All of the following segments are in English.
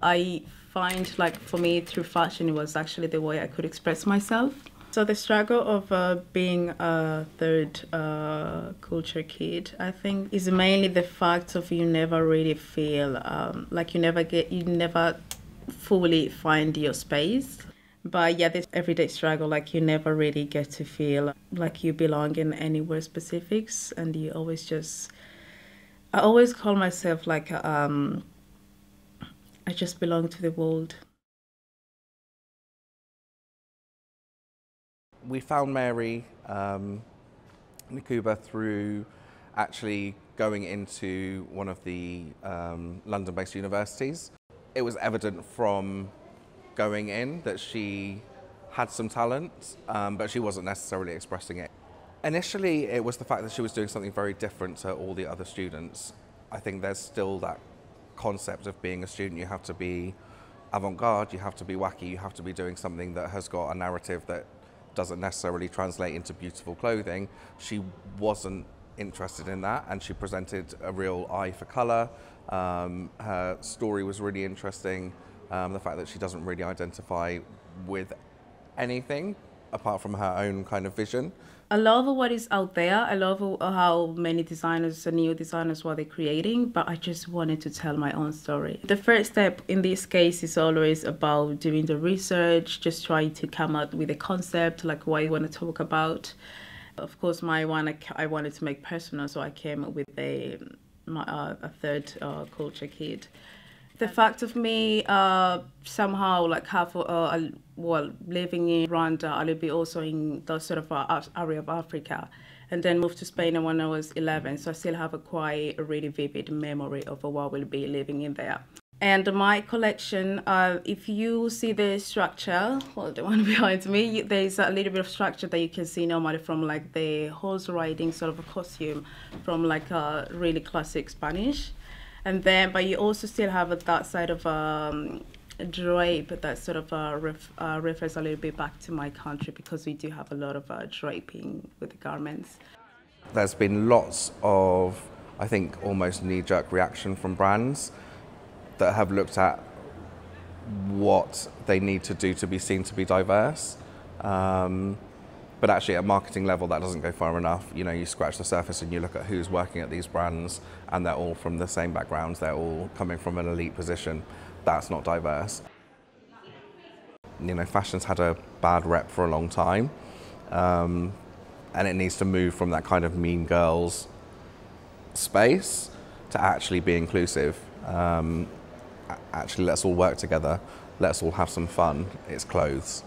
I find, like, for me, through fashion, it was actually the way I could express myself. So the struggle of being a third culture kid, I think, is mainly the fact of you never really feel like you never fully find your space. But yeah, this everyday struggle, like you never really get to feel like you belong in anywhere specifics, and you always just, I always call myself like I just belong to the world. We found Mary Nakuba through actually going into one of the London-based universities. It was evident from going in that she had some talent, but she wasn't necessarily expressing it. Initially, it was the fact that she was doing something very different to all the other students. I think there's still that concept of being a student. You have to be avant-garde, you have to be wacky, you have to be doing something that has got a narrative that doesn't necessarily translate into beautiful clothing. She wasn't interested in that, and she presented a real eye for colour. Her story was really interesting. The fact that she doesn't really identify with anything apart from her own kind of vision. I love what is out there. I love how many designers and new designers what they're creating, but I just wanted to tell my own story. The first step in this case is always about doing the research, just trying to come up with a concept, like what you want to talk about. Of course, my one I wanted to make personal, so I came with a third culture kid. The fact of me somehow like well, living in Rwanda, a little bit also in the sort of area of Africa, and then moved to Spain when I was 11. So I still have a really vivid memory of what will be living in there. And my collection, if you see the structure, well, the one behind me, there's a little bit of structure that you can see normally from like the horse riding sort of a costume from like a really classic Spanish. And then, but you also still have that side of drape that sort of refers a little bit back to my country, because we do have a lot of draping with the garments. There's been lots of, I think, almost knee-jerk reaction from brands that have looked at what they need to do to be seen to be diverse. But actually at marketing level, that doesn't go far enough. You know, you scratch the surface and you look at who's working at these brands, and they're all from the same backgrounds. They're all coming from an elite position. That's not diverse. You know, fashion's had a bad rep for a long time, and it needs to move from that kind of mean girls space to actually be inclusive. Actually, let's all work together. Let's all have some fun. It's clothes.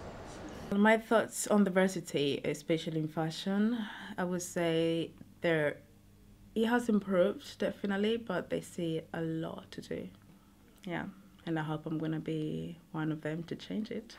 My thoughts on diversity, especially in fashion, I would say it has improved definitely, but they see a lot to do. Yeah, and I hope I'm gonna be one of them to change it.